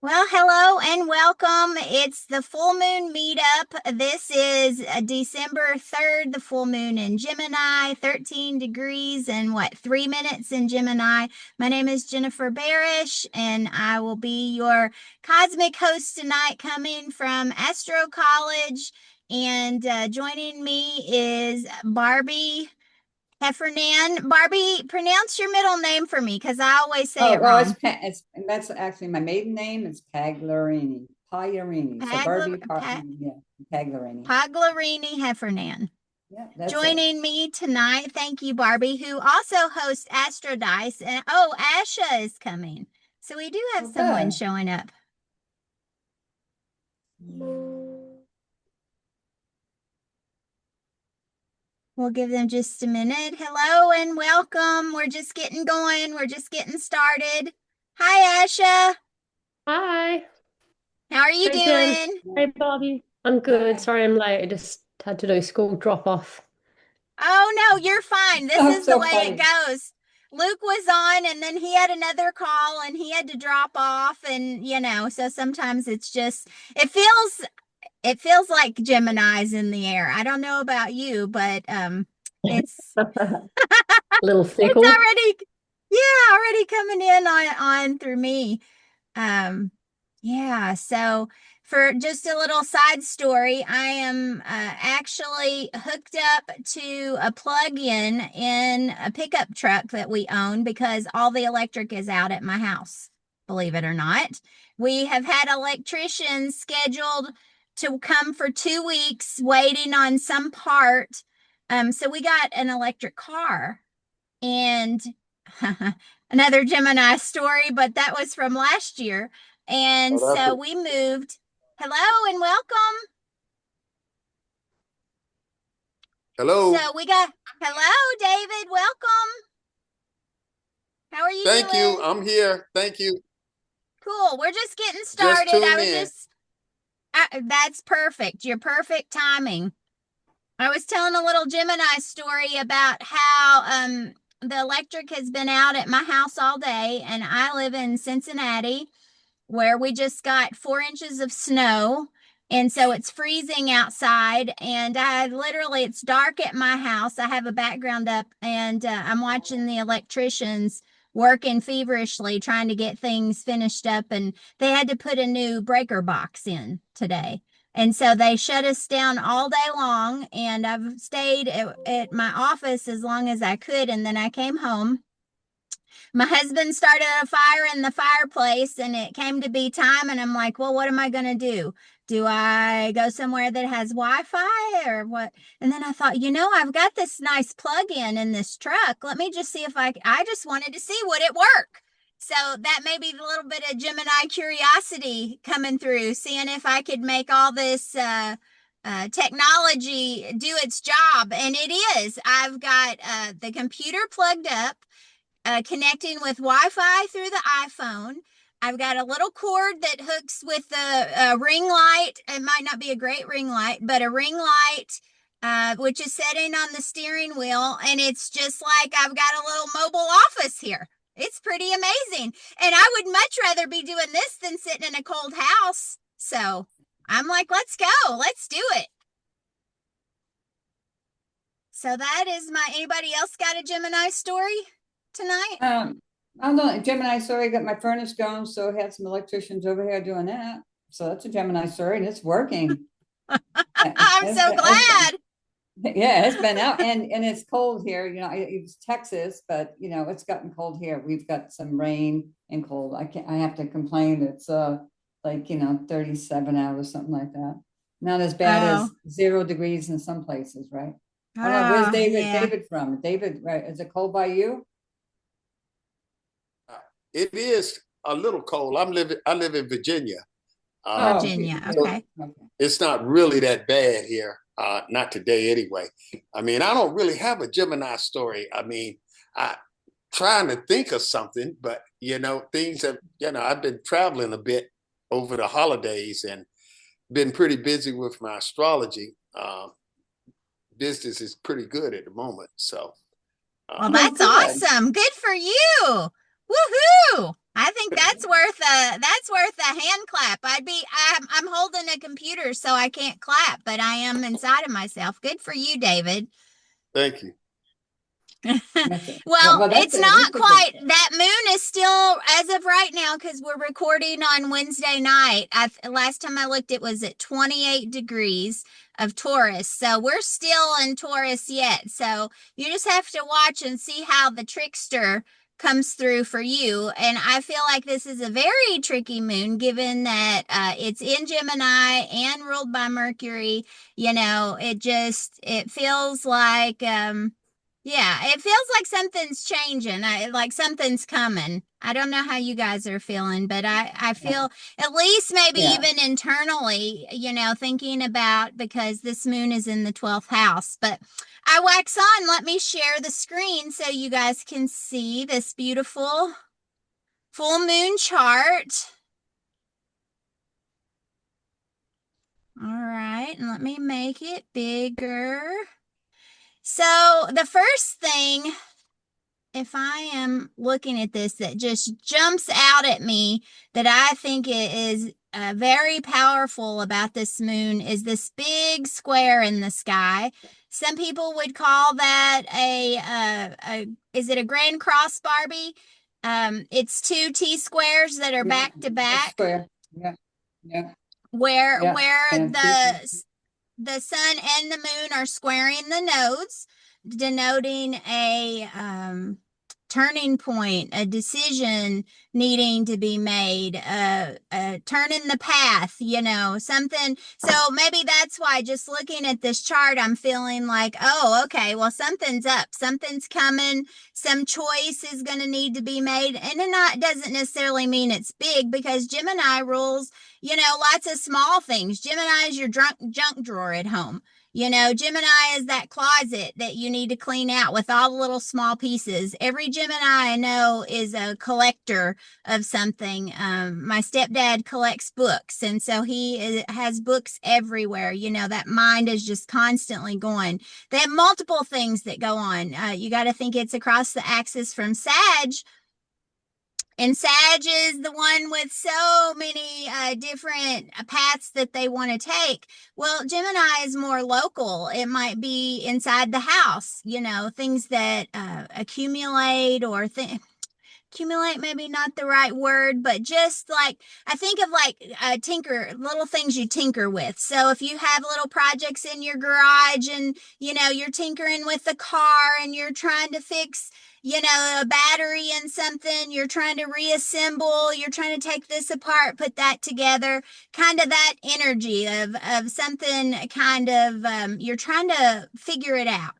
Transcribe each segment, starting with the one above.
Well, hello and welcome. It's the full moon meetup. This is December 3rd, the full moon in Gemini, 13 degrees and 3 minutes in Gemini. My name is Jennifer Barish, and I will be your cosmic host tonight, coming from Astro College. And joining me is Barbie Heffernan. Barbie, pronounce your middle name for me because I always say Oh, it well, it's, wrong. it's that's actually my maiden name is Pagliarini. So Pagla, Barbie, yeah, Pagliarini. Paglarini Heffernan. Yeah, that's it. Joining me tonight, thank you, Barbie, who also hosts Astro Dice. And oh, Asha is coming. So we do have someone Okay. showing up. We'll give them just a minute. Hello and welcome. We're just getting going. We're just getting started. Hi, Asha. Hi. How are you Hi, Jen. doing? Hey, Bobby. I'm good. Hi. Sorry I'm late. I just had to do school drop off. Oh, no, you're fine. This Oh, is the so way it funny. goes. Luke was on and then he had another call and he had to drop off, and so sometimes it feels like Gemini's in the air. I don't know about you, but it's Little it's fickle. already, yeah, already coming in on through me. Um, yeah, so for just a little side story, I am actually hooked up to a plug-in in a pickup truck that we own because all the electric is out at my house, believe it or not. We have had electricians scheduled to come for 2 weeks waiting on some part. So we got an electric car, and another Gemini story, but that was from last year. And Oh, that's so a, we moved. Hello and welcome. So hello. we got, hello, David. Welcome. How are you Thank you. doing? I'm here. Thank you. Cool. We're just getting Just started. tuned in. That's perfect. You're perfect timing. I was telling a little Gemini story about how the electric has been out at my house all day, and I live in Cincinnati, where we just got 4 inches of snow. And so it's freezing outside. And it's dark at my house. I have a background up, and I'm watching the electricians working feverishly trying to get things finished up. And they had to put a new breaker box in today. And so they shut us down all day long. And I've stayed at my office as long as I could. And then I came home. My husband started a fire in the fireplace, and it came to be time, and I'm like, well, what am I going to do? Do I go somewhere that has Wi-Fi or what? And then I thought, I've got this nice plug-in this truck. Let me just see if I just wanted to see would it work. So that may be a little bit of Gemini curiosity coming through, seeing if I could make all this technology do its job. And it is. I've got the computer plugged up, connecting with Wi-Fi through the iPhone. I've got a little cord that hooks with the ring light. It might not be a great ring light, but a ring light, which is setting on the steering wheel. And it's just like I've got a little mobile office here. It's pretty amazing. And I would much rather be doing this than sitting in a cold house. So I'm like, let's go. Let's do it. So that is anybody else got a Gemini story tonight? I don't know. Gemini story, got my furnace going, so I had some electricians over here doing that. So that's a Gemini story, and it's working. I'm so glad. Yeah, it's been out, and it's cold here. It's Texas, but it's gotten cold here. We've got some rain and cold. I have to complain. It's like 37 out or something like that. Not as bad Oh, as 0 degrees in some places, right? I don't know. Where's oh, David? yeah. David from? David, right? Is it cold by you? It is a little cold. I live in Virginia. Oh, Virginia. So Okay. okay. it's not really that bad here. Not today anyway. I mean, I don't really have a Gemini story. I mean, I trying to think of something, but things have, I've been traveling a bit over the holidays and been pretty busy with my astrology. Business is pretty good at the moment. So Well, Well, that's good. awesome. Good for you. Woohoo. I think think that's worth a hand clap. I'm holding a computer so I can't clap, but I am inside of myself. Good for you, David. Thank you. That's it. Well, That's it's it. not That's a good quite, thing. that moon is still, as of right now, because we're recording on Wednesday night. Last time I looked, it was at 28 degrees of Taurus. So we're still in Taurus yet. So you just have to watch and see how the trickster comes through for you. And I feel like this is a very tricky moon, given that it's in Gemini and ruled by Mercury. You know, it feels like, yeah, it feels like something's changing. Like something's coming. I don't know how you guys are feeling, but I feel at least maybe Yeah. even internally, thinking about, because this moon is in the 12th house. But I wax on. Let me share the screen so you guys can see this beautiful full moon chart. All right, and let me make it bigger. So the first thing, if I am looking at this, that just jumps out at me that I think it is very powerful about this moon is this big square in the sky. Some people would call that is it a grand cross, Barbie? It's two T squares that are Yeah, back to it's back, square. Yeah. Yeah. where Yeah. And the sun and the moon are squaring the nodes, denoting a turning point, a decision needing to be made, a turn in the path, something. So maybe that's why, just looking at this chart, I'm feeling like, oh, okay, well, something's up, something's coming, some choice is going to need to be made. And it doesn't necessarily mean it's big, because Gemini rules, lots of small things. Gemini is your junk drawer at home. Gemini is that closet that you need to clean out with all the little small pieces. Every Gemini I know is a collector of something. My stepdad collects books, and so he has books everywhere. That mind is just constantly going. They have multiple things that go on. You got to think it's across the axis from Sag. And Sag is the one with so many different paths that they want to take. Well, Gemini is more local. It might be inside the house, things that accumulate, or accumulate, maybe not the right word, but just like, I think of like little things you tinker with. So if you have little projects in your garage, and you're tinkering with the car, and you're trying to fix a battery in something, you're trying to reassemble, you're trying to take this apart, put that together, kind of that energy of something, kind of you're trying to figure it out.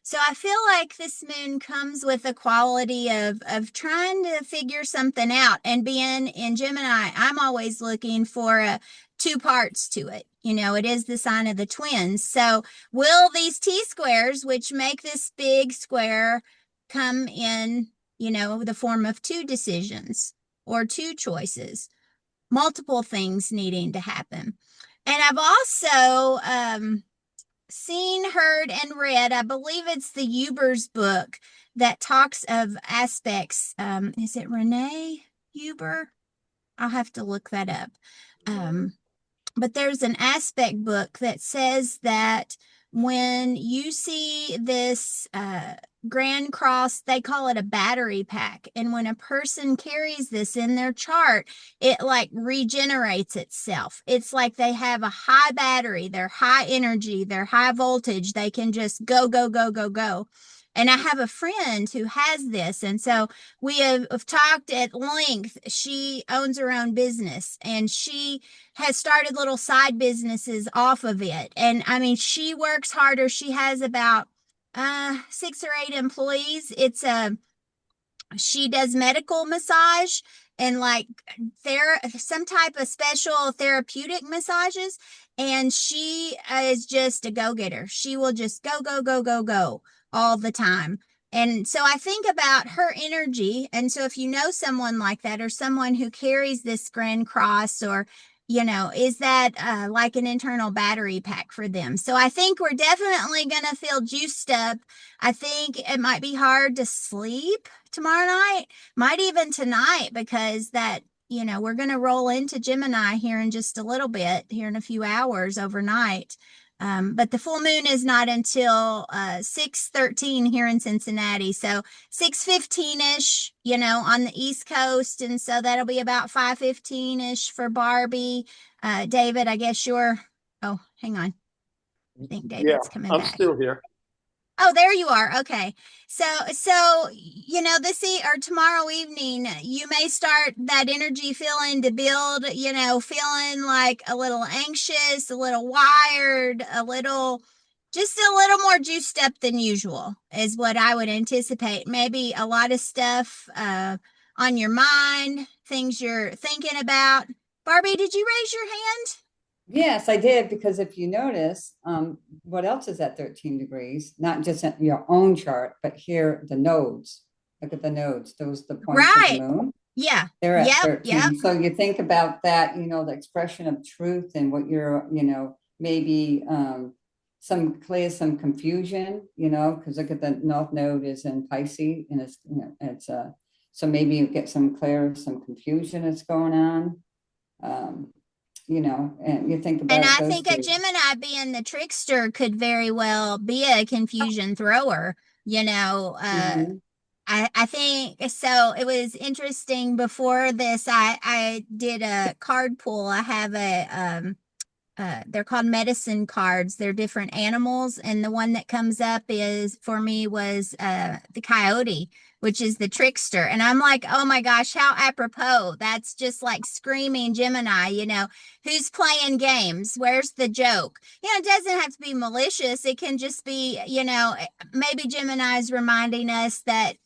So I feel like this moon comes with a quality of trying to figure something out. And being in Gemini, I'm always looking for two parts to it. It is the sign of the twins. So will these T squares, which make this big square, come in, the form of two decisions or two choices, multiple things needing to happen? And I've also seen, heard, and read, I believe it's the Huber's book that talks of aspects. Is it Renee Huber? I'll have to look that up. But there's an aspect book that says that when you see this Grand Cross, they call it a battery pack. And when a person carries this in their chart, it like regenerates itself. It's like they have a high battery, they're high energy, they're high voltage. They can just go, go, go, go, go. And I have a friend who has this. And so we have talked at length. She owns her own business, and she has started little side businesses off of it. And I mean, she works harder. She has about 6 or 8 employees. She does medical massage, and like some type of special therapeutic massages. And she is just a go-getter. She will just go, go, go, go, go all the time. And so I think about her energy. And so if you know someone like that, or someone who carries this Grand Cross, or is that like an internal battery pack for them? So I think we're definitely going to feel juiced up. I think it might be hard to sleep tomorrow night, might even tonight, because we're going to roll into Gemini here in just a little bit, here in a few hours overnight. But the full moon is not until 6:13 here in Cincinnati. So 6:15-ish, on the East Coast. And so that'll be about 5:15-ish for Barbie. David, I guess oh, hang on. I think Yeah, David's coming I'm back. still here. Oh, there you are. Okay. So, or tomorrow evening, you may start that energy feeling to build, feeling like a little anxious, a little wired, just a little more juiced up than usual is what I would anticipate. Maybe a lot of stuff on your mind, things you're thinking about. Barbie, did you raise your hand? Yes, I did, because if you notice, what else is at 13 degrees? Not just at your own chart, but here, the nodes. Look at the nodes, those the points of the Right. moon. Yeah. They're at Yep. 13. Yep. So you think about that, the expression of truth and what you're, maybe some confusion, because look at the North Node is in Pisces, and it's so maybe you get some confusion that's going on. And you think And about I those think a two. Gemini being the trickster could very well be a confusion thrower. Mhm. I think so. It was interesting before this. I did a card pull. I have they're called medicine cards. They're different animals, and the one that comes up is for me was the coyote, which is the trickster. And I'm like, oh my gosh, how apropos! That's just like screaming Gemini. Who's playing games? Where's the joke? It doesn't have to be malicious. It can just be, maybe Gemini is reminding us that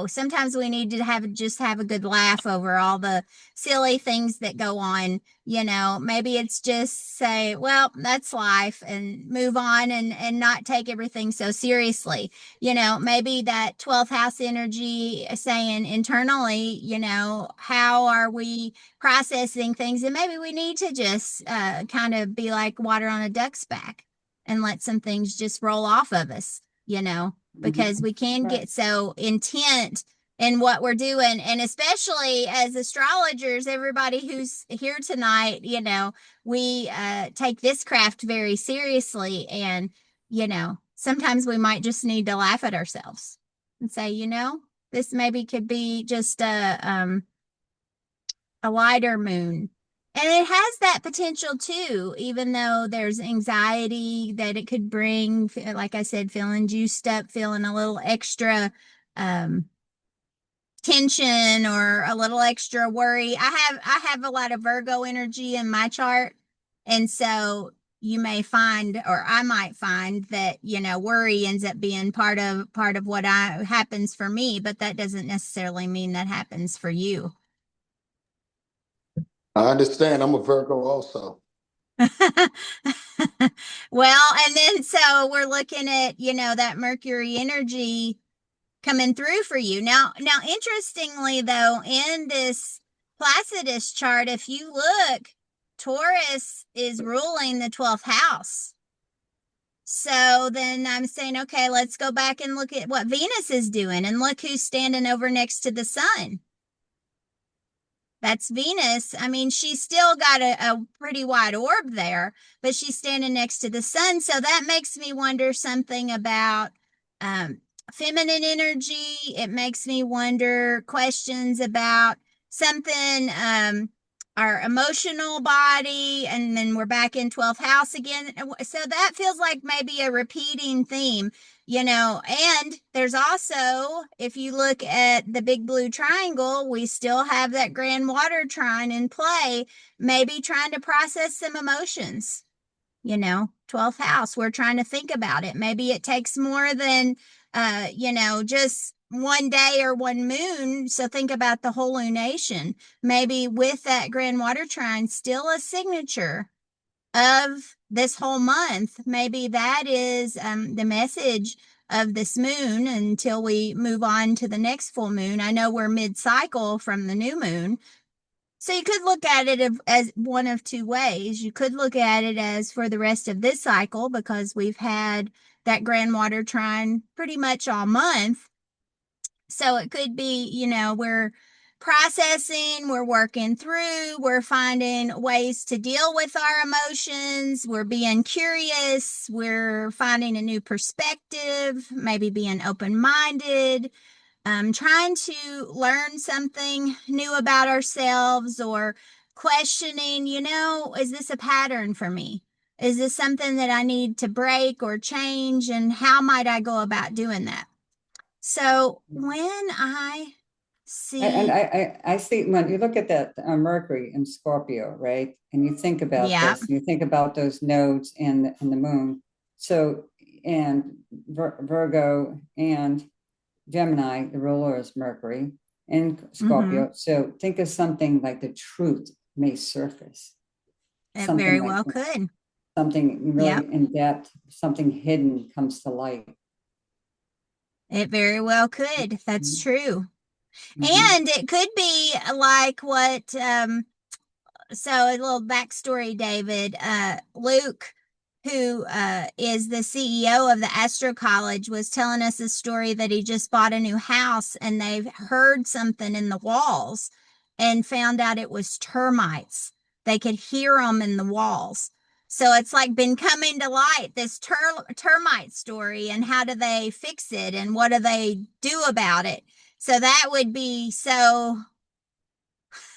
sometimes we need to have a good laugh over all the silly things that go on. Maybe it's just say, well, that's life, and move on, and not take everything so seriously. Maybe that 12th house energy saying internally, how are we processing things? And maybe we need to just kind of be like water on a duck's back and let some things just roll off of us, because we can Right. get so intent in what we're doing. And especially as astrologers, everybody who's here tonight, we take this craft very seriously. And, sometimes we might just need to laugh at ourselves and say, this maybe could be just a lighter moon. And it has that potential too, even though there's anxiety that it could bring, like I said, feeling juiced up, feeling a little extra um, tension or a little extra worry. I have a lot of Virgo energy in my chart. And so you may find, or I might find that, worry ends up being part of what happens for me, but that doesn't necessarily mean that happens for you. I understand. I'm a Virgo also. Well, and then so we're looking at, that Mercury energy coming through for you. Now, interestingly though, in this Placidus chart, if you look, Taurus is ruling the 12th house. So then I'm saying, okay, let's go back and look at what Venus is doing, and look who's standing over next to the sun. That's Venus. I mean, she's still got a pretty wide orb there, but she's standing next to the sun. So that makes me wonder something about feminine energy. It makes me wonder questions about something, our emotional body, and then we're back in 12th house again. So that feels like maybe a repeating theme. And there's also, if you look at the big blue triangle, we still have that grand water trine in play, maybe trying to process some emotions. 12th house, we're trying to think about it. Maybe it takes more than, just one day or one moon. So think about the whole lunation. Maybe with that grand water trine, still a signature of this whole month. Maybe that is the message of this moon until we move on to the next full moon. I know we're mid-cycle from the new moon, So you could look at it as one of two ways. You could look at it as for the rest of this cycle because we've had that grand water trine pretty much all month. So it could be, we're processing, we're working through, we're finding ways to deal with our emotions, we're being curious, we're finding a new perspective, maybe being open-minded, trying to learn something new about ourselves or questioning, is this a pattern for me? Is this something that I need to break or change? And how might I go about doing that? So when I And see, I see when you look at that Mercury in Scorpio, right? And you think about yeah, this, you think about those nodes and the moon. So, and Virgo and Gemini, the ruler is Mercury and mm-hmm, Scorpio. So think of something like the truth may surface, it something very like well that, could. something Yep, really in depth, something hidden comes to light. it very well could. That's true. Mhm. And it could be like what so a little backstory, David. Luke, who is the CEO of the Astro College, was telling us a story that he just bought a new house and they've heard something in the walls and found out it was termites. They could hear them in the walls. So it's like been coming to light, this termite story, and how do they fix it and what do they do about it? So that would be so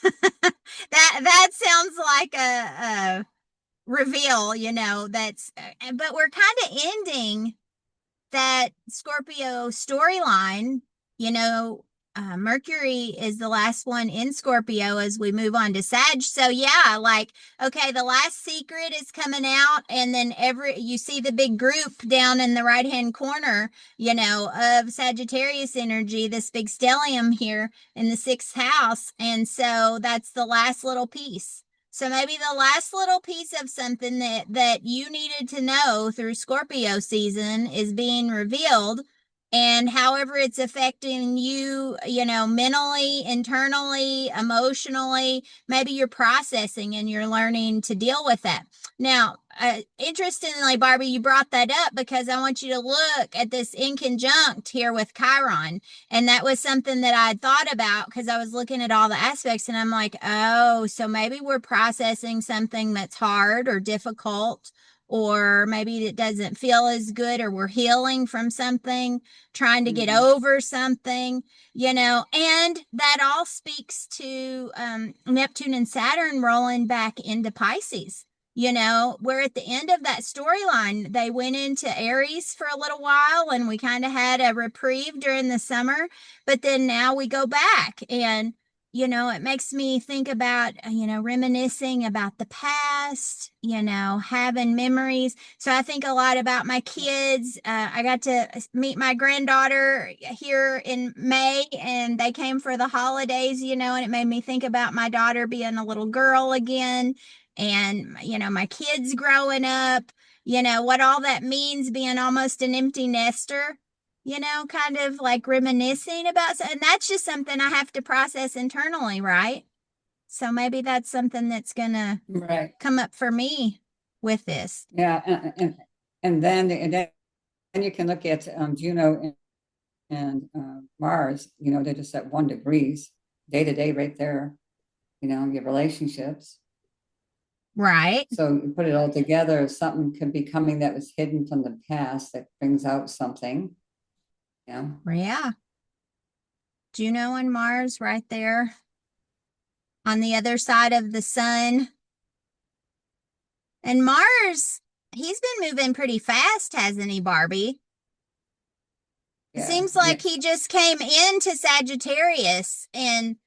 that sounds like a reveal, that's but we're kind of ending that Scorpio storyline, you know, Mercury is the last one in Scorpio as we move on to Sag. So yeah, like okay, the last secret is coming out, and then you see the big group down in the right hand corner, of Sagittarius energy, this big stellium here in the sixth house, and so that's the last little piece. So maybe the last little piece of something that you needed to know through Scorpio season is being revealed, and however it's affecting you, mentally, internally, emotionally, maybe you're processing and you're learning to deal with that. Now, interestingly, Barbie, you brought that up because I want you to look at this inconjunct here with Chiron. And that was something that I thought about because I was looking at all the aspects and I'm like, oh, so maybe we're processing something that's hard or difficult, or maybe it doesn't feel as good, or we're healing from something, trying to get Mhm. over something, and that all speaks to Neptune and Saturn rolling back into Pisces. We're at the end of that storyline. They went into Aries for a little while and we kind of had a reprieve during the summer, but then now we go back and it makes me think about, reminiscing about the past, having memories. So I think a lot about my kids. I got to meet my granddaughter here in May and they came for the holidays, and it made me think about my daughter being a little girl again and, my kids growing up, what all that means being almost an empty nester, kind of like reminiscing about, and that's just something I have to process internally, right? So maybe that's something that's gonna Right. come up for me with this. Yeah. And then you can look at Juno and Mars, they're just at 1 degrees day to day right there, your relationships. Right. So you put it all together, something could be coming that was hidden from the past that brings out something. Yeah. Yeah. Juno and Mars right there on the other side of the sun. And Mars, he's been moving pretty fast, hasn't he, Barbie? It Yeah. seems Yeah. like he just came into Sagittarius and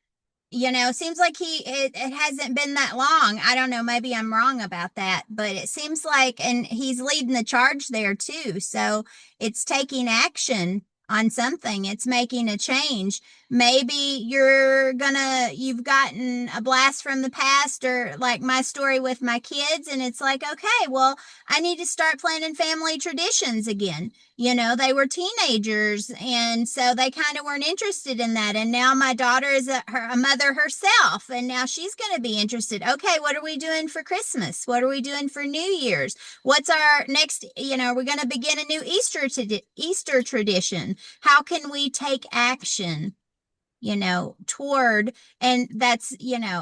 seems like it hasn't been that long. I don't know, maybe I'm wrong about that, but it seems like, and he's leading the charge there too. So it's taking action on something, it's making a change. Maybe you've gotten a blast from the past, or like my story with my kids, and it's like, okay, well, I need to start planning family traditions again. They were teenagers, and so they kind of weren't interested in that. And now my daughter is a mother herself, and now she's going to be interested. Okay, what are we doing for Christmas? What are we doing for New Year's? What's our next, we're going to begin a new Easter tradition. How can we take action, toward, and that's,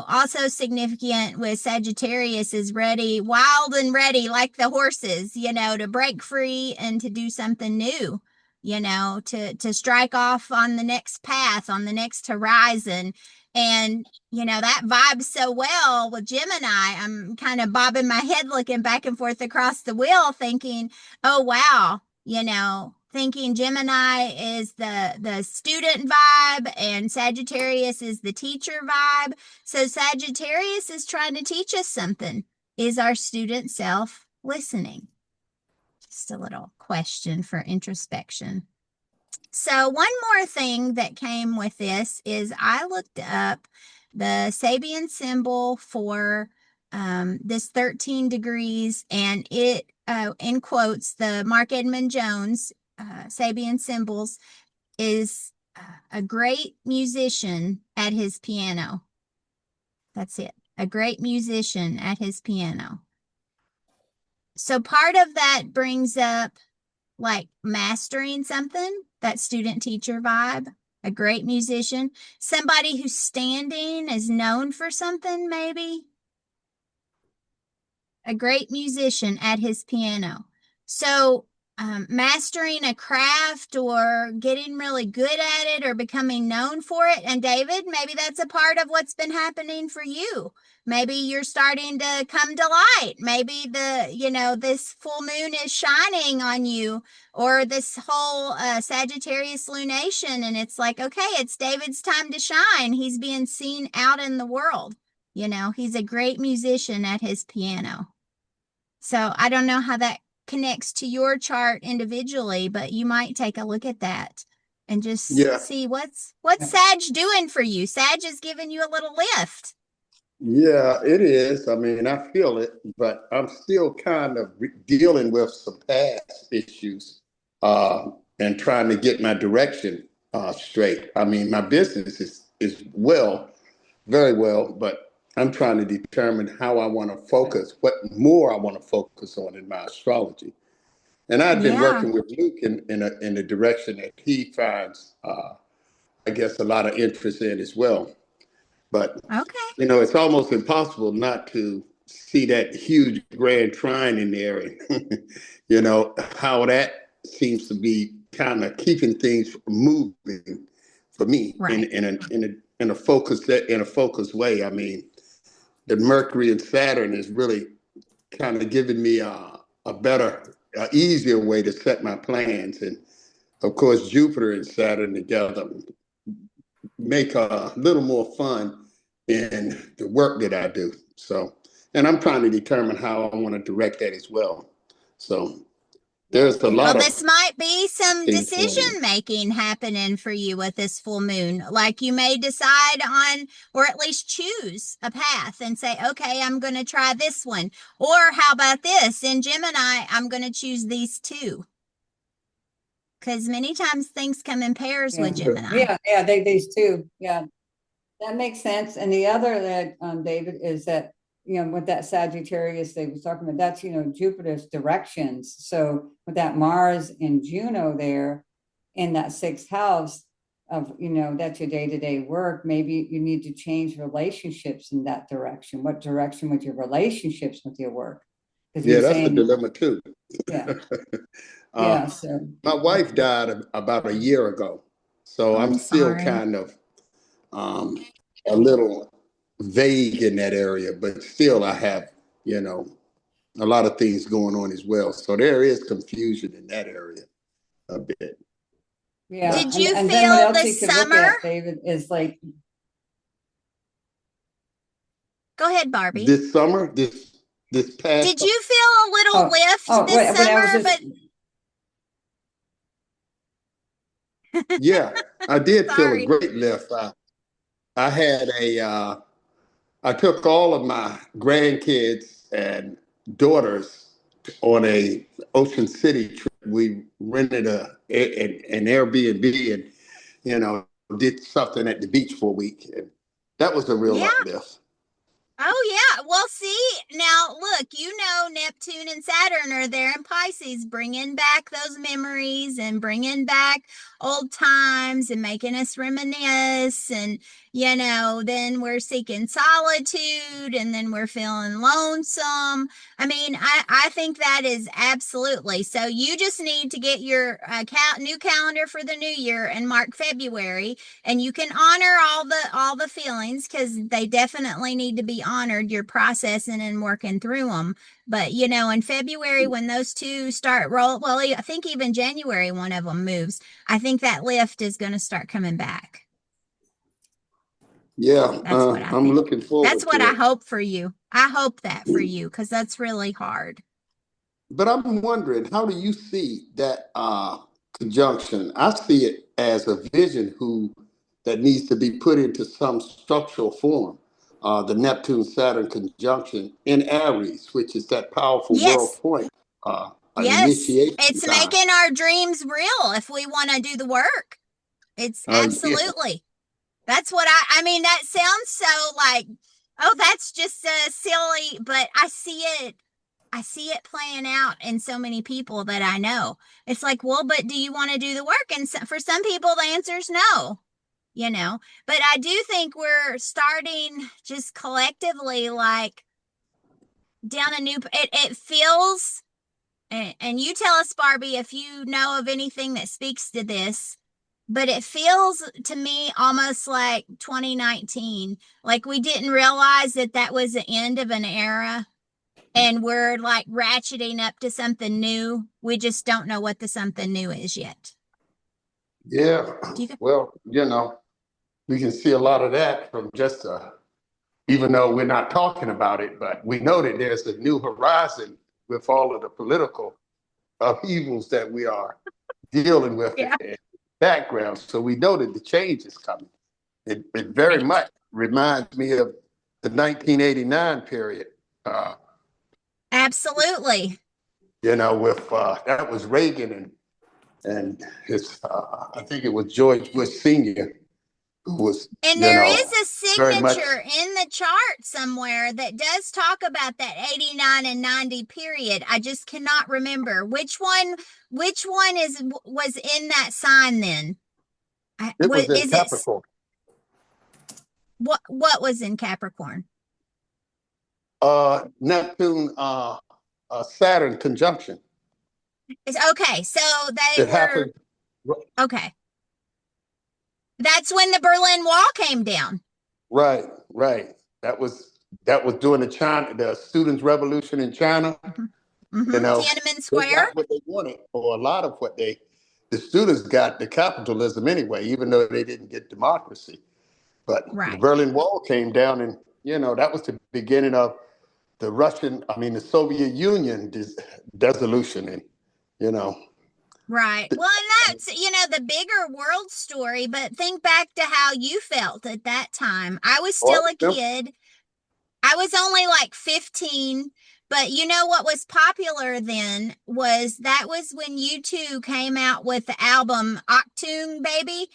also significant with Sagittarius is ready, wild and ready, like the horses, to break free and to do something new, to strike off on the next path, on the next horizon. And, that vibes so well with Gemini. I'm kind of bobbing my head, looking back and forth across the wheel, thinking, oh, wow, thinking Gemini is the student vibe and Sagittarius is the teacher vibe. So Sagittarius is trying to teach us something. Is our student self listening? Just a little question for introspection. So one more thing that came with this is I looked up the Sabian symbol for this 13 degrees, and it, in quotes, the Mark Edmund Jones Sabian symbols is a great musician at his piano. That's it. A great musician at his piano. So part of that brings up like mastering something, that student teacher vibe, a great musician, somebody who's standing is known for something, maybe a great musician at his piano. So mastering a craft or getting really good at it or becoming known for it. And David, maybe that's a part of what's been happening for you. Maybe you're starting to come to light. Maybe this full moon is shining on you, or this whole Sagittarius lunation. And it's like, okay, it's David's time to shine. He's being seen out in the world. He's a great musician at his piano. So I don't know how that connects to your chart individually, but you might take a look at that and just see what's Sag doing for you. Sag is giving you a little lift. Yeah, it is. I mean, I feel it, but I'm still kind of dealing with some past issues and trying to get my direction straight. I mean, my business is well, very well, but I'm trying to determine how I want to focus, what more I want to focus on in my astrology. And I've been working with Luke in the direction that he finds, I guess, a lot of interest in as well. But, it's almost impossible not to see that huge grand trine in there. And, how that seems to be kind of keeping things moving for me in a focused way. I mean, the Mercury and Saturn is really kind of giving me a better, easier way to set my plans. And of course, Jupiter and Saturn together make a little more fun in the work that I do. So, and I'm trying to determine how I want to direct that as well. So there's a lot of this might be some decision making happening for you with this full moon. Like you may decide on, or at least choose a path and say, okay, I'm going to try this one. Or how about this? In Gemini, I'm going to choose these two. Because many times things come in pairs with Gemini. These two. Yeah, that makes sense. And the other that, David, is that, with that Sagittarius they was talking about, that's, Jupiter's directions. So with that Mars and Juno there in that sixth house of, that's your day-to-day work, maybe you need to change relationships in that direction. What direction with your relationships with your work? That's a dilemma too. Yeah. So my wife died about a year ago. So I'm still kind of a little vague in that area, but still I have, a lot of things going on as well. So there is confusion in that area a bit. Yeah. Did you and feel then what else this you can summer? Look at, David, is like. Go ahead, Barbie. This summer, this past. Did you feel a little lift this summer? Yeah, I did feel a Sorry. great lift. I had I took all of my grandkids and daughters on a Ocean City trip. We rented an Airbnb and, you know, did something at the beach for a week. And that was a real Yeah. uplift. Oh yeah. Well, see, now look, Neptune and Saturn are there in Pisces, bringing back those memories and bringing back old times and making us reminisce. And, then we're seeking solitude and then we're feeling lonesome. I mean, I think that is absolutely. So you just need to get your new calendar for the new year and mark February, and you can honor all the feelings because they definitely need to be honored. You're processing and working through them. But in February when those two start roll, well, I think even January one of them moves. I think that lift is going to start coming back. Yeah, That's what I I'm think. looking That's forward what to I it. hope for you. I hope that for you because that's really hard. But I'm wondering, how do you see that conjunction? I see it as a vision that needs to be put into some structural form. The Neptune Saturn conjunction in Aries, which is that powerful world Yes. point, an Yes. initiation It's time. making our dreams real if we want to do the work. It's Yeah, absolutely. That's what I mean, that sounds so like, oh, that's just silly, but I see it playing out in so many people that I know. It's like, well, but do you want to do the work? And so, for some people, the answer is no, but I do think we're starting just collectively like down a new, it feels, and you tell us, Barbie, if you know of anything that speaks to this, but it feels to me almost like 2019, like we didn't realize that was the end of an era and we're like ratcheting up to something new. We just don't know what the something new is yet. yeah. Do you? Well, we can see a lot of that from just even though we're not talking about it, but we know that there's a new horizon with all of the political upheavals that we are dealing with in Yeah. the background. So we know that the change is coming. It very Right. much reminds me of the 1989 period. Uh, Absolutely. with that was Reagan and his I think it was George Bush Sr. who was And there is a very much. signature in the chart somewhere that does talk about that 89 and 90 period. I just cannot remember which one was in that sign then. It was in Is it Capricorn. what was in Capricorn? Neptune Saturn conjunction. It's okay. So they It were happened. okay. That's when the Berlin Wall came down. Right, right. That was during the students' revolution in China. Tiananmen They Square. got what they wanted, or a lot of what the students got the capitalism anyway, even though they didn't get democracy. But the Right. Berlin Wall came down, and that was the beginning of the Soviet Union dissolution, and you know, Right. Well, and that's, the bigger world story, but think back to how you felt at that time. I was or still a kid. I was only like 15, but what was popular then was when U2 came out with the album Octung Baby.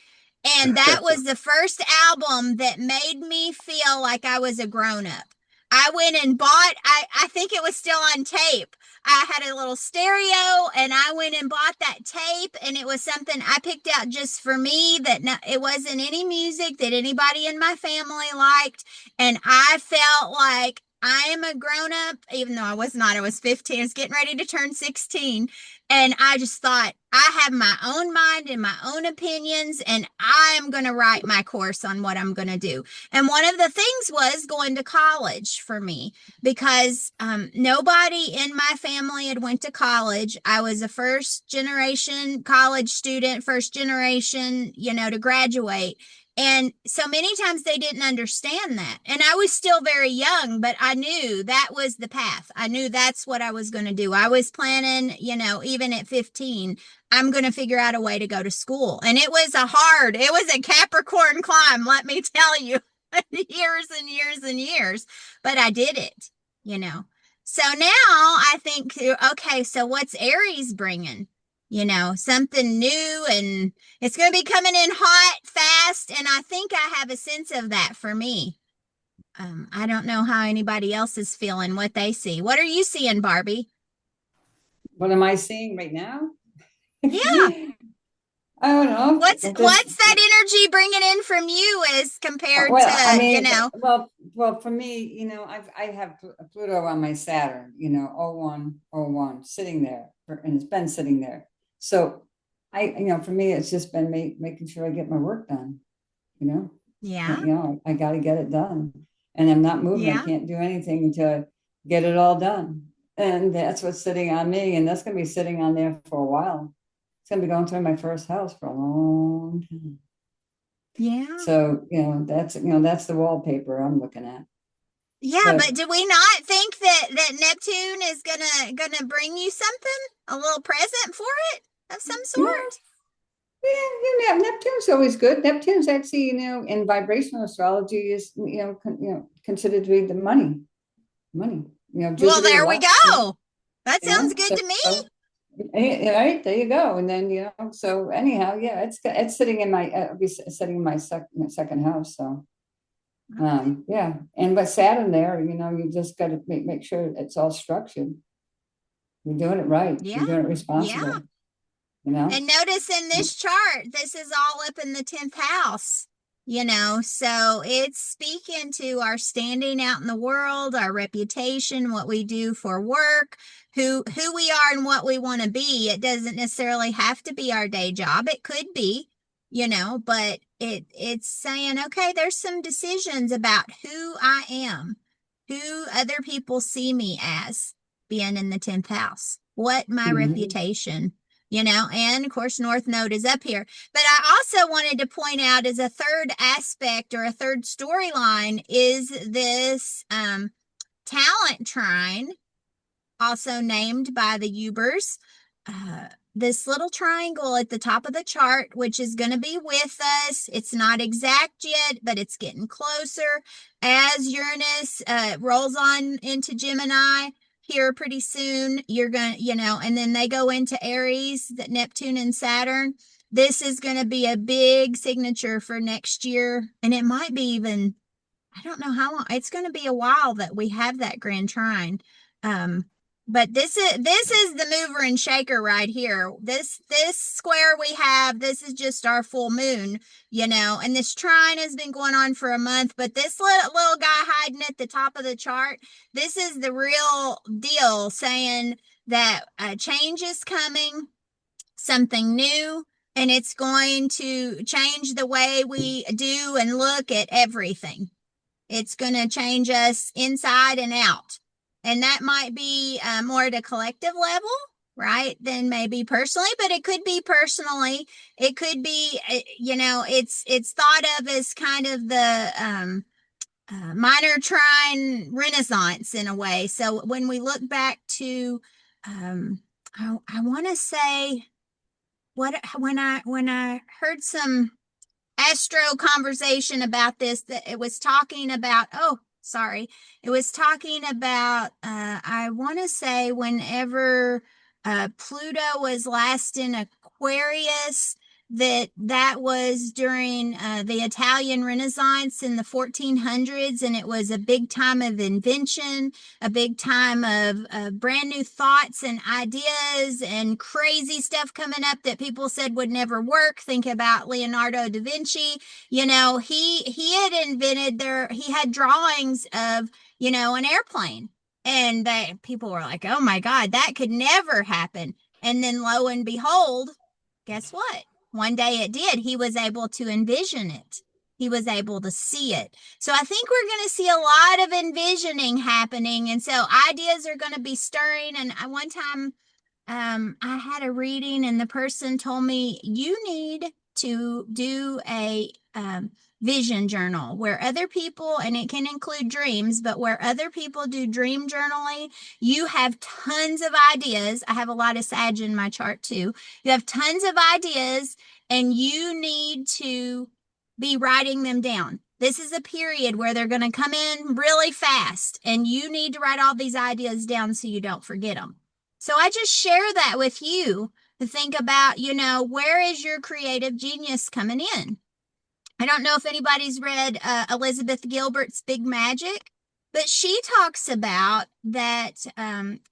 And that was the first album that made me feel like I was a grown up. I went and bought, I think it was still on tape. I had a little stereo and I went and bought that tape, and it was something I picked out just for me that it wasn't any music that anybody in my family liked. And I felt like I am a grown up, even though I was not. I was 15. I was getting ready to turn 16. And I just thought, I have my own mind and my own opinions, and I am going to write my course on what I'm going to do. And one of the things was going to college for me because nobody in my family had went to college. I was a first generation college student, first generation, to graduate. And so many times they didn't understand that. And I was still very young, but I knew that was the path. I knew that's what I was going to do. I was planning, even at 15, I'm going to figure out a way to go to school. And it was a Capricorn climb, let me tell you, years and years and years, but I did it. So now I think, okay, so what's Aries bringing? Something new, and it's going to be coming in hot, fast. And I think I have a sense of that for me. I don't know how anybody else is feeling, what they see. What are you seeing, Barbie? What am I seeing right now? Yeah. I don't know. What's that energy bringing in from you as compared well, I to, mean, well, for me, I have Pluto on my Saturn, 0101 sitting there, and it's been sitting there. So for me, it's just been making sure I get my work done, Yeah. I got to get it done, and I'm not moving. Yeah. I can't do anything until I get it all done. And that's what's sitting on me. And that's going to be sitting on there for a while. It's going to be going through my first house for a long time. Yeah. So, that's the wallpaper I'm looking at. Yeah, but do we not think that Neptune is gonna bring you something, a little present for it of some sort? Yeah, Neptune's always good. Neptune's actually, in vibrational astrology is, considered to be the money. Well, Jupiter, there we what? go. That sounds good So, to me. right, there you go. And then, so anyhow, yeah, it's sitting in my, it'll be sitting in my second house. So, yeah. And with Saturn there, you just got to make sure it's all structured. You're doing it right. Yeah. You're doing it responsible. Yeah. And notice in this chart, this is all up in the 10th house, so it's speaking to our standing out in the world, our reputation, what we do for work, who we are and what we want to be. It doesn't necessarily have to be our day job. It could be, but it's saying, okay, there's some decisions about who I am, who other people see me as being in the 10th house, what my reputation, and of course, North Node is up here. But I also wanted to point out as a third aspect or a third storyline is this talent trine, also named by the Ubers. This little triangle at the top of the chart, which is going to be with us. It's not exact yet, but it's getting closer as Uranus rolls on into Gemini here pretty soon. You're going to, and then they go into Aries, Neptune and Saturn. This is going to be a big signature for next year. And it might be even, I don't know how long, it's going to be a while that we have that grand trine. But this is the mover and shaker right here. This square we have, this is just our full moon, and this trine has been going on for a month, but this little guy hiding at the top of the chart, this is the real deal, saying that a change is coming, something new, and it's going to change the way we do and look at everything. It's going to change us inside and out. And that might be more at a collective level, right? Than maybe personally, but it could be personally. It could be, it's thought of as kind of the minor trine renaissance in a way. So when we look back to, I want to say, when I heard some astro conversation about this, that it was talking about, it was talking about I want to say whenever Pluto was last in Aquarius, that was during the Italian Renaissance in the 1400s, and it was a big time of invention, a big time of brand new thoughts and ideas and crazy stuff coming up that people said would never work. Think about Leonardo da Vinci. He had invented he had drawings of, an airplane, and people were like, oh my God, that could never happen. And then lo and behold, guess what? One day it did. He was able to envision it. He was able to see it. So I think we're going to see a lot of envisioning happening. And so ideas are going to be stirring. And one time I had a reading, and the person told me, you need to do vision journal where other people, and it can include dreams, but where other people do dream journaling, you have tons of ideas. I have a lot of Sag in my chart too. You have tons of ideas and you need to be writing them down. This is a period where they're going to come in really fast and you need to write all these ideas down so you don't forget them. So I just share that with you to think about, where is your creative genius coming in? I don't know if anybody's read Elizabeth Gilbert's Big Magic, but she talks about that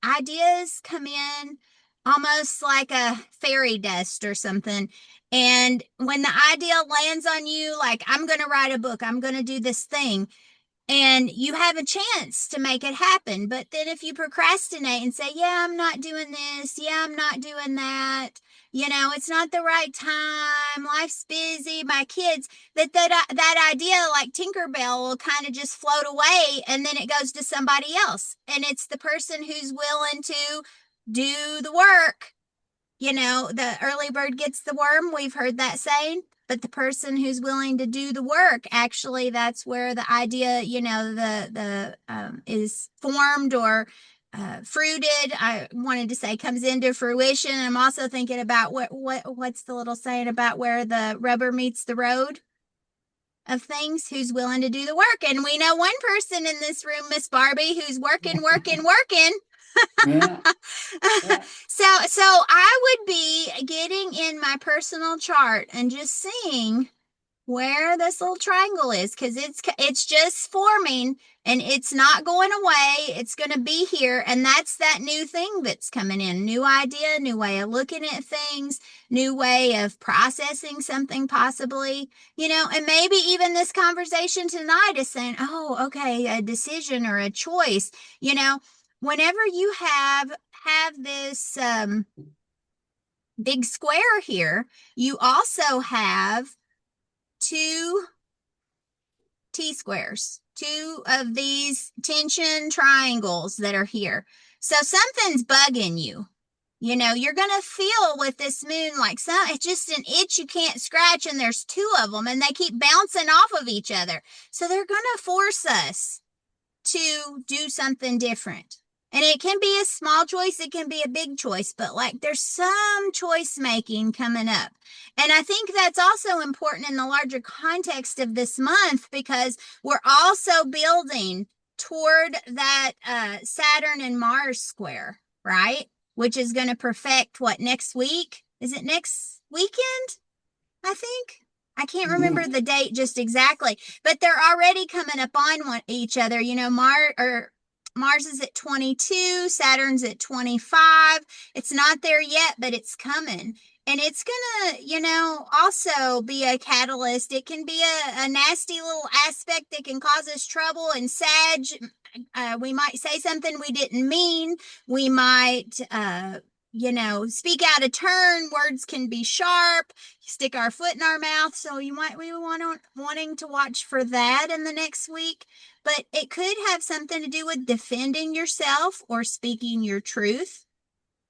ideas come in almost like a fairy dust or something. And when the idea lands on you, like, I'm going to write a book, I'm going to do this thing, and you have a chance to make it happen. But then if you procrastinate and say, yeah, I'm not doing this, yeah, I'm not doing that, it's not the right time, life's busy, my kids, that idea, like Tinkerbell, will kind of just float away, and then it goes to somebody else. And it's the person who's willing to do the work. The early bird gets the worm. We've heard that saying. But the person who's willing to do the work, actually, that's where the idea, is formed or fruited. I wanted to say comes into fruition. I'm also thinking about what's the little saying about where the rubber meets the road of things, who's willing to do the work. And we know one person in this room, Miss Barbie, who's working. Yeah. Yeah. So I would be getting in my personal chart and just seeing where this little triangle is, because it's just forming and it's not going away. It's going to be here, and that's that new thing that's coming in. New idea, new way of looking at things, new way of processing something possibly, and maybe even this conversation tonight is saying, oh, okay, a decision or a choice, whenever you have this big square here, you also have two T-squares, two of these tension triangles that are here. So something's bugging you. You're going to feel with this moon like it's just an itch you can't scratch, and there's two of them and they keep bouncing off of each other. So they're going to force us to do something different. And it can be a small choice, it can be a big choice, but like there's some choice making coming up. And I think that's also important in the larger context of this month, because we're also building toward that Saturn and Mars square, right? Which is going to perfect next week? Is it next weekend? I think. I can't remember the date just exactly, but they're already coming up on each other. Mars is at 22, Saturn's at 25. It's not there yet, but it's coming. And it's going to, also be a catalyst. It can be a nasty little aspect that can cause us trouble. And Sag, we might say something we didn't mean. We might, speak out of turn. Words can be sharp, stick our foot in our mouth. So we wanting to watch for that in the next week. But it could have something to do with defending yourself or speaking your truth,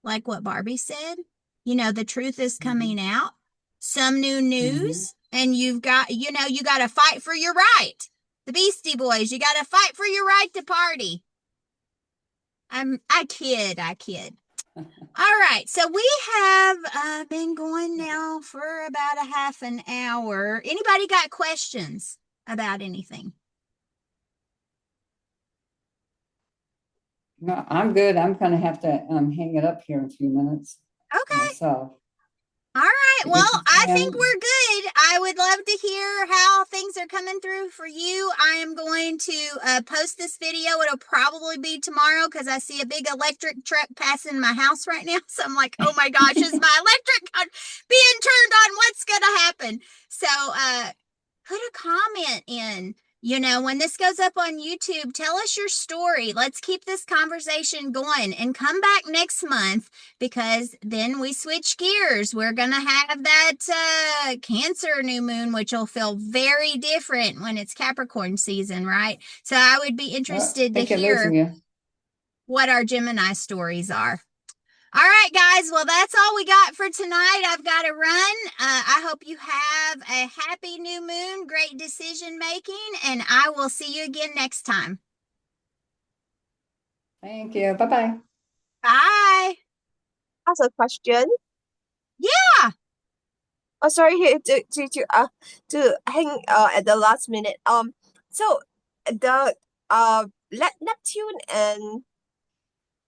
like what Barbie said. The truth is coming out. Some new news, and you've got, you got to fight for your right. The Beastie Boys, you got to fight for your right to party. I kid. All right, so we have been going now for about a half an hour. Anybody got questions about anything? No, I'm good. I'm gonna have to hang it up here in a few minutes. Okay. So. All right. Well, I think we're good. I would love to hear how things are coming through for you. I am going to post this video. It'll probably be tomorrow because I see a big electric truck passing my house right now. So I'm like, oh my gosh, is my electric being turned on? What's going to happen? So put a comment in. When this goes up on YouTube, tell us your story. Let's keep this conversation going and come back next month, because then we switch gears. We're going to have that Cancer new moon, which will feel very different when it's Capricorn season, right? So I would be interested to hear what our Gemini stories are. All right, guys. Well, that's all we got for tonight. I've got to run. I hope you have a happy new moon, great decision making, and I will see you again next time. Thank you. Bye-bye. Bye. Ask a question. Yeah. Oh, sorry, to hang at the last minute. So the Neptune and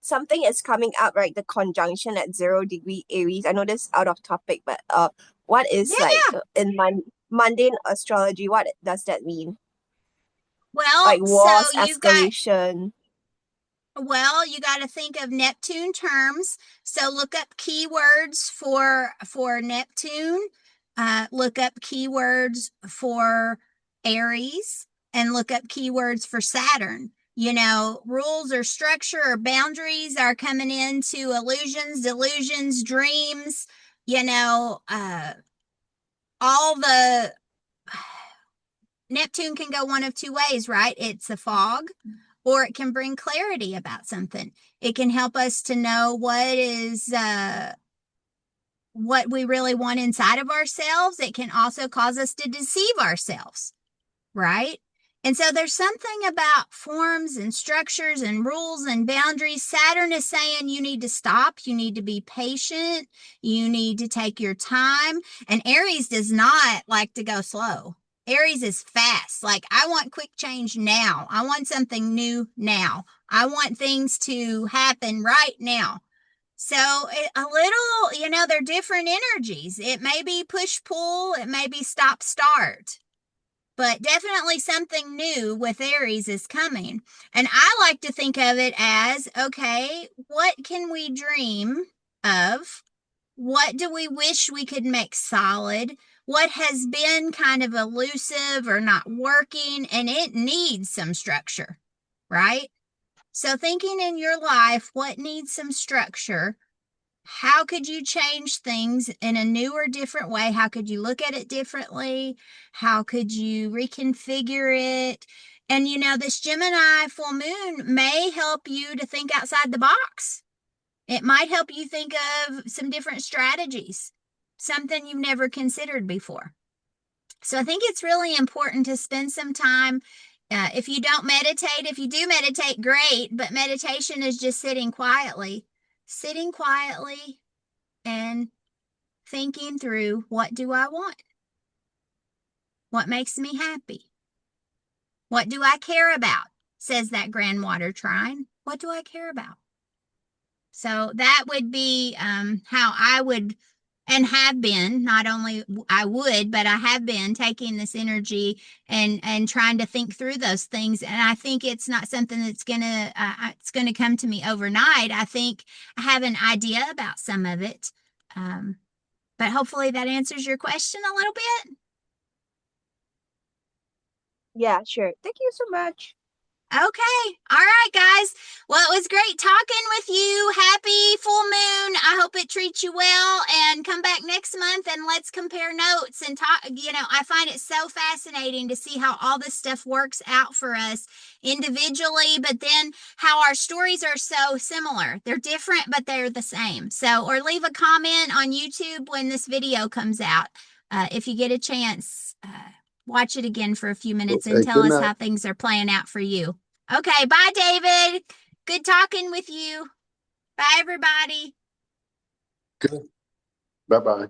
something is coming up, right? The conjunction at 0 degree Aries. I know this is out of topic, but what is Yeah. in mundane astrology? What does that mean? Well, Like wars, so you've got escalation. Well, you got to think of Neptune terms. So look up keywords for Neptune. Look up keywords for Aries, and look up keywords for Saturn. You know, rules or structure or boundaries are coming into illusions, delusions, dreams. You know, all the Neptune can go one of two ways, right? It's a fog, or it can bring clarity about something. It can help us to know what we really want inside of ourselves. It can also cause us to deceive ourselves, right? And so there's something about forms and structures and rules and boundaries. Saturn is saying you need to stop, you need to be patient, you need to take your time. And Aries does not like to go slow. Aries is fast. Like, I want quick change now. I want something new now. I want things to happen right now. So a little, they're different energies. It may be push pull, it may be stop start, but definitely something new with Aries is coming. And I like to think of it as, okay, what can we dream of? What do we wish we could make solid? What has been kind of elusive or not working, and it needs some structure, right? So thinking in your life, what needs some structure? How could you change things in a new or different way? How could you look at it differently? How could you reconfigure it? And this Gemini full moon may help you to think outside the box. It might help you think of some different strategies, something you've never considered before. So I think it's really important to spend some time. If you don't meditate, if you do meditate, great, but meditation is just sitting quietly and thinking through, what do I want? What makes me happy? What do I care about? Says that grand water trine. What do I care about? So that would be how I would and have been, not only I would, but I have been taking this energy and trying to think through those things. And I think it's not something that's it's gonna come to me overnight. I think I have an idea about some of it, but hopefully that answers your question a little bit. Yeah, sure. Thank you so much. Okay. All right, guys. Well, it was great talking with you. Happy full moon. I hope it treats you well, and come back next month and let's compare notes and talk. I find it so fascinating to see how all this stuff works out for us individually, but then how our stories are so similar. They're different, but they're the same. So, or leave a comment on YouTube when this video comes out. If you get a chance, watch it again for a few minutes and Okay, tell good us night. how things are playing out for you. Okay, bye, David. Good talking with you. Bye, everybody. Good. Bye-bye.